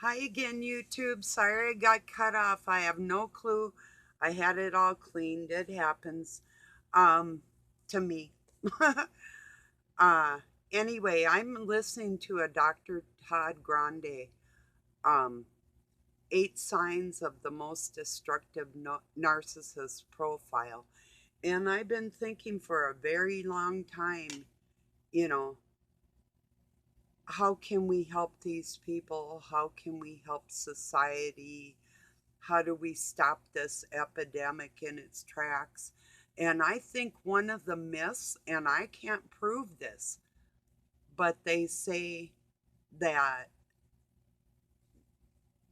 Hi again, YouTube. Sorry I got cut off. I have no clue. I had it all cleaned. It happens. Um, to me. uh, anyway, I'm listening to a Dr. Todd Grande, um, Eight Signs of the Most Destructive Narcissist Profile. And I've been thinking for a very long time, you know, how can we help these people? How can we help society? How do we stop this epidemic in its tracks? And I think one of the myths, and I can't prove this, but they say that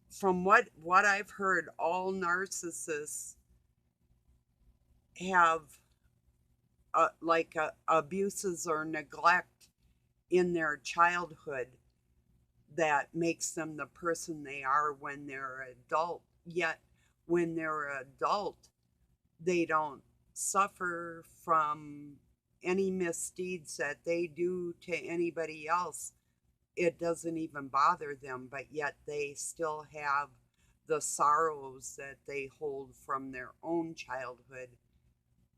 from what I've heard, all narcissists have abuses or neglect in their childhood that makes them the person they are when they're an adult. Yet, when they're an adult, they don't suffer from any misdeeds that they do to anybody else. It doesn't even bother them, but yet they still have the sorrows that they hold from their own childhood,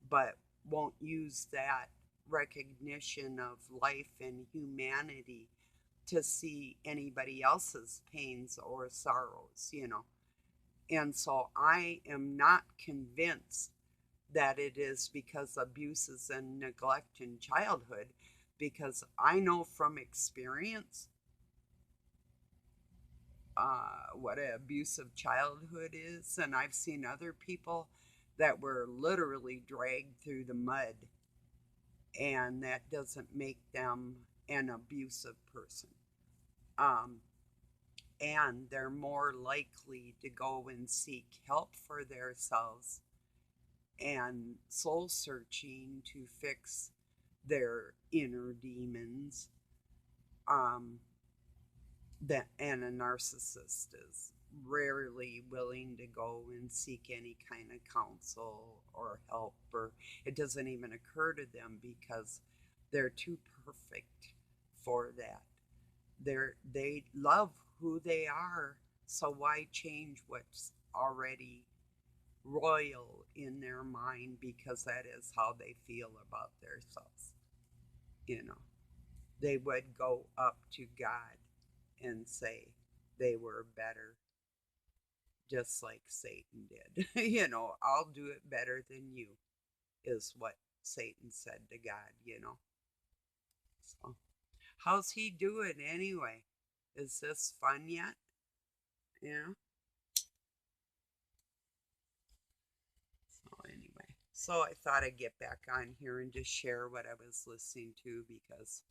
but won't use that recognition of life and humanity to see anybody else's pains or sorrows. And so I am not convinced that it is because abuses and neglect in childhood, because I know from experience what an abusive childhood is, and I've seen other people that were literally dragged through the mud, and that doesn't make them an abusive person. Um, and they're more likely to go and seek help for themselves and soul searching to fix their inner demons, um, that and a narcissist is rarely willing to go and seek any kind of counsel or help, or it doesn't even occur to them because they're too perfect for that. They love who they are, so why change what's already royal in their mind, because that is how they feel about themselves. You know, they would go up to God and say they were better, just like Satan did. I'll do it better than you, is what Satan said to God. So, how's he doing anyway? Is this fun yet? Yeah. So, anyway, so I thought I'd get back on here and just share what I was listening to, because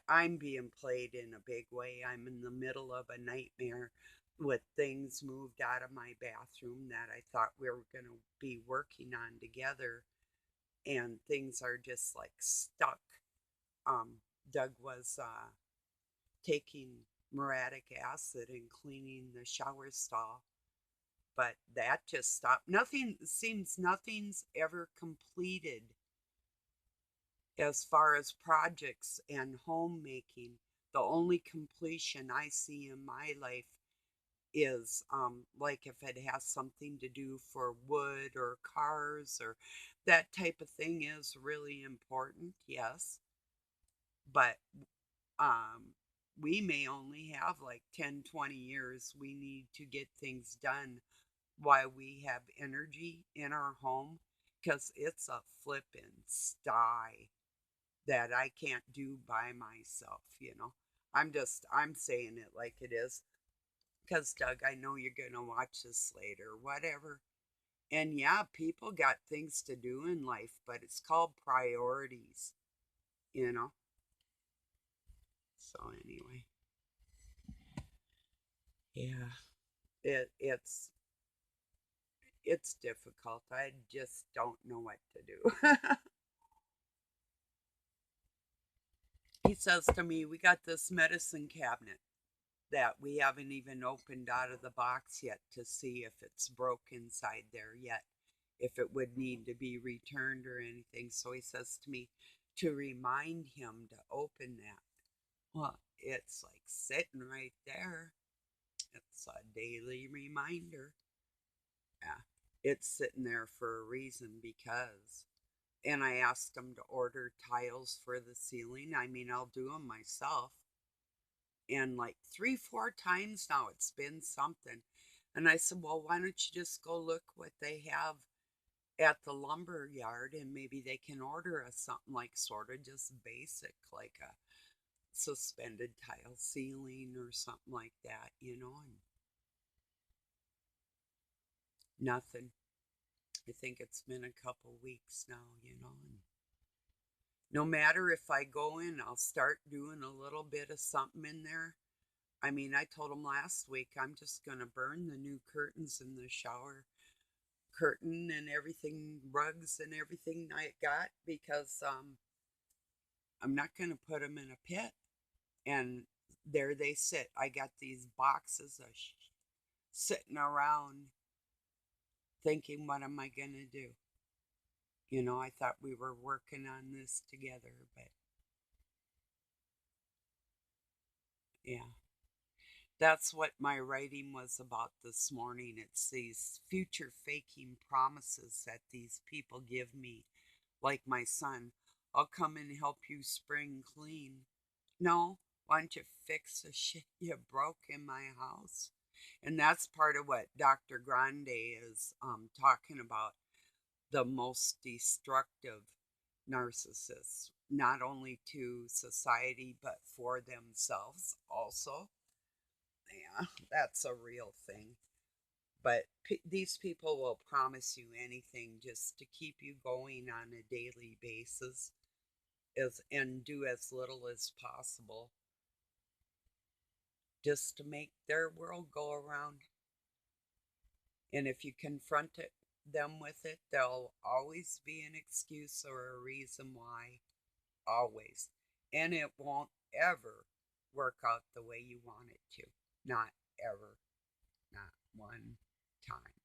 I'm being played in a big way. I'm in the middle of a nightmare with things moved out of my bathroom that I thought we were going to be working on together, and things are just like stuck. Doug was taking muriatic acid and cleaning the shower stall, but that just stopped. Nothing's ever completed as far as projects and homemaking. The only completion I see in my life is like if it has something to do for wood or cars or that type of thing is really important, yes. But um, we may only have like 10, 20 years we need to get things done while we have energy in our home, because it's a flippin' sty that I can't do by myself. I'm saying it like it is. Because, Doug, I know you're going to watch this later, whatever. And yeah, people got things to do in life, but it's called priorities, you know? So, anyway, yeah, it's difficult. I just don't know what to do. He says to me, "We got this medicine cabinet that we haven't even opened out of the box yet to see if it's broke inside there yet, if it would need to be returned or anything." So he says to me to remind him to open that. Well, it's like sitting right there. It's a daily reminder. Yeah. It's sitting there for a reason because. And I asked them to order tiles for the ceiling. I mean, I'll do them myself. And like 3, 4 times now, it's been something. And I said, well, why don't you just go look what they have at the lumber yard and maybe they can order us something like sort of just basic, like a suspended tile ceiling or something like that, and nothing. I think it's been a couple weeks now, and no matter if I go in, I'll start doing a little bit of something in there. I mean, I told them last week I'm just going to burn the new curtains in the shower curtain and everything, rugs and everything I got because I'm not going to put them in a pit. And there they sit. I got these boxes of sitting around thinking, what am I going to do? I thought we were working on this together, but yeah. That's what my writing was about this morning. It's these future faking promises that these people give me, like my son. I'll come and help you spring clean. No, why don't you fix the shit you broke in my house? And that's part of what Dr. Grande is talking about, the most destructive narcissists, not only to society, but for themselves also. Yeah, that's a real thing. But these people will promise you anything just to keep you going on a daily basis and do as little as possible just to make their world go around. And if you confront them with it, there'll always be an excuse or a reason why. Always. And it won't ever work out the way you want it to. Not ever. Not one time.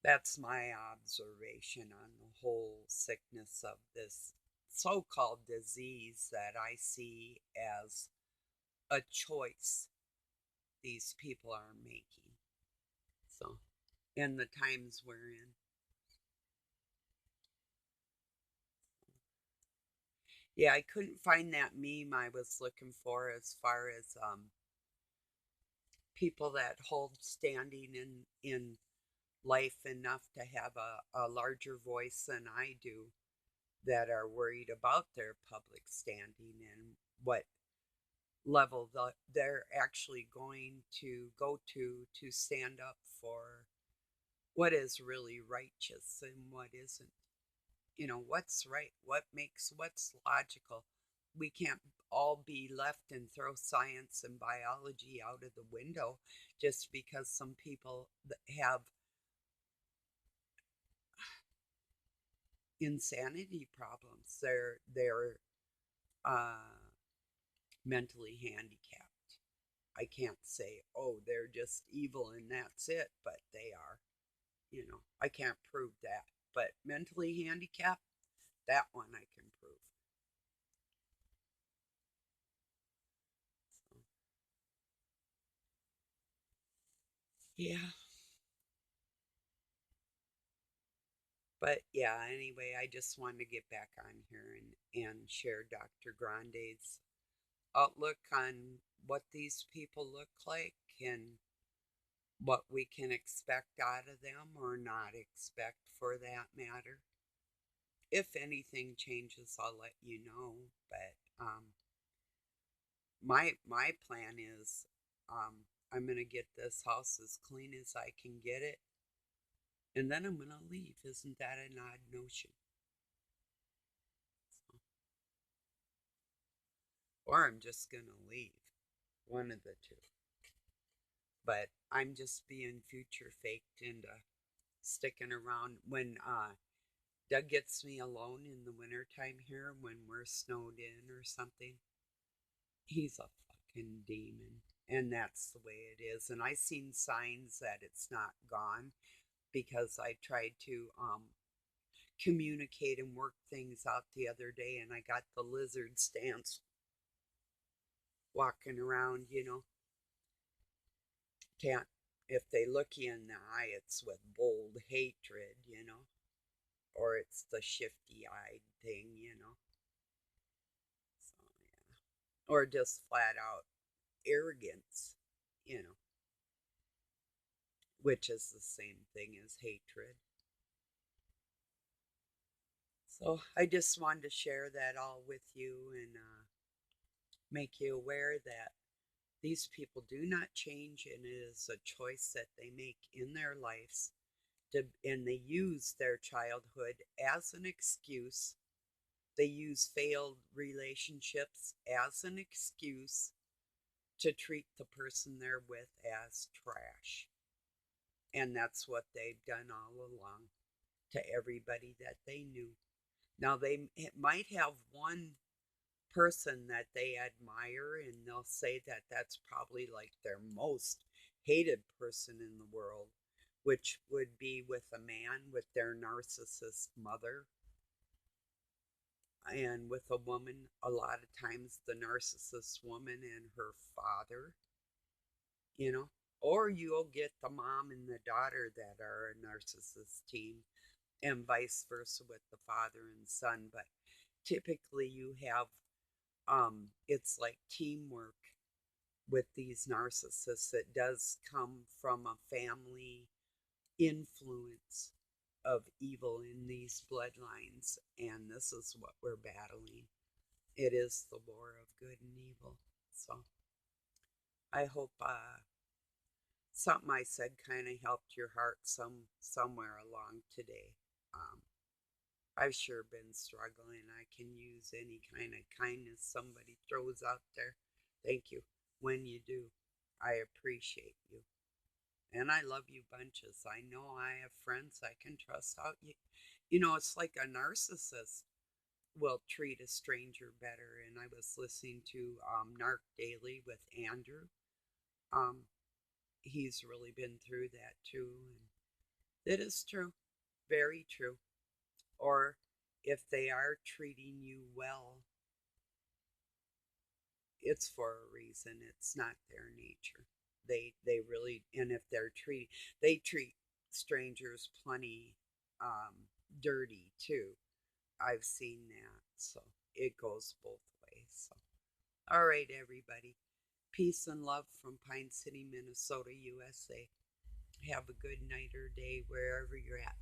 That's my observation on the whole sickness of this so called disease that I see as a choice these people are making. So, in the times we're in. Yeah, I couldn't find that meme I was looking for as far as people that hold standing in life enough to have a larger voice than I do that are worried about their public standing and what level they're actually going to go to stand up for what is really righteous and what isn't. What's right, what's logical. We can't all be left and throw science and biology out of the window just because some people have insanity problems. They're uh, mentally handicapped. I can't say, oh, they're just evil and that's it, but they are. I can't prove that. But mentally handicapped, that one I can prove. So, yeah. But yeah, anyway, I just wanted to get back on here and share Dr. Grande's outlook on what these people look like and what we can expect out of them or not expect for that matter. If anything changes, I'll let you know. But my plan is I'm gonna get this house as clean as I can get it, and then I'm gonna leave. Isn't that an odd notion? So, or I'm just gonna leave. One of the two. But I'm just being future faked into sticking around when Doug gets me alone in the wintertime here when we're snowed in or something. He's a fucking demon. And that's the way it is. And I seen signs that it's not gone because I tried to communicate and work things out the other day and I got the lizard stance walking around. Can't, if they look you in the eye, it's with bold hatred, or it's the shifty eyed thing, So, yeah. Or just flat out arrogance, you know, which is the same thing as hatred. So I just wanted to share that all with you and make you aware that these people do not change, and it is a choice that they make in their lives. And they use their childhood as an excuse. They use failed relationships as an excuse to treat the person they're with as trash. And that's what they've done all along to everybody that they knew. Now, they might have one person that they admire, and they'll say that that's probably like their most hated person in the world, which would be with a man with their narcissist mother. And with a woman, a lot of times the narcissist woman and her father, you know, or you'll get the mom and the daughter that are a narcissist team, and vice versa with the father and son. But typically you have it's like teamwork with these narcissists. It does come from a family influence of evil in these bloodlines, and this is what we're battling. It is the war of good and evil. So I hope something I said kind of helped your heart somewhere along today. Um, I've sure been struggling. I can use any kind of kindness somebody throws out there. Thank you. When you do, I appreciate you. And I love you bunches. I know I have friends I can trust out. It's like a narcissist will treat a stranger better. And I was listening to Narc Daily with Andrew. Um, he's really been through that too. And it is true. Very true. Or if they are treating you well, it's for a reason. It's not their nature. They really, and if they treat strangers plenty dirty too. I've seen that. So it goes both ways. So all right, everybody. Peace and love from Pine City, Minnesota, USA. Have a good night or day wherever you're at.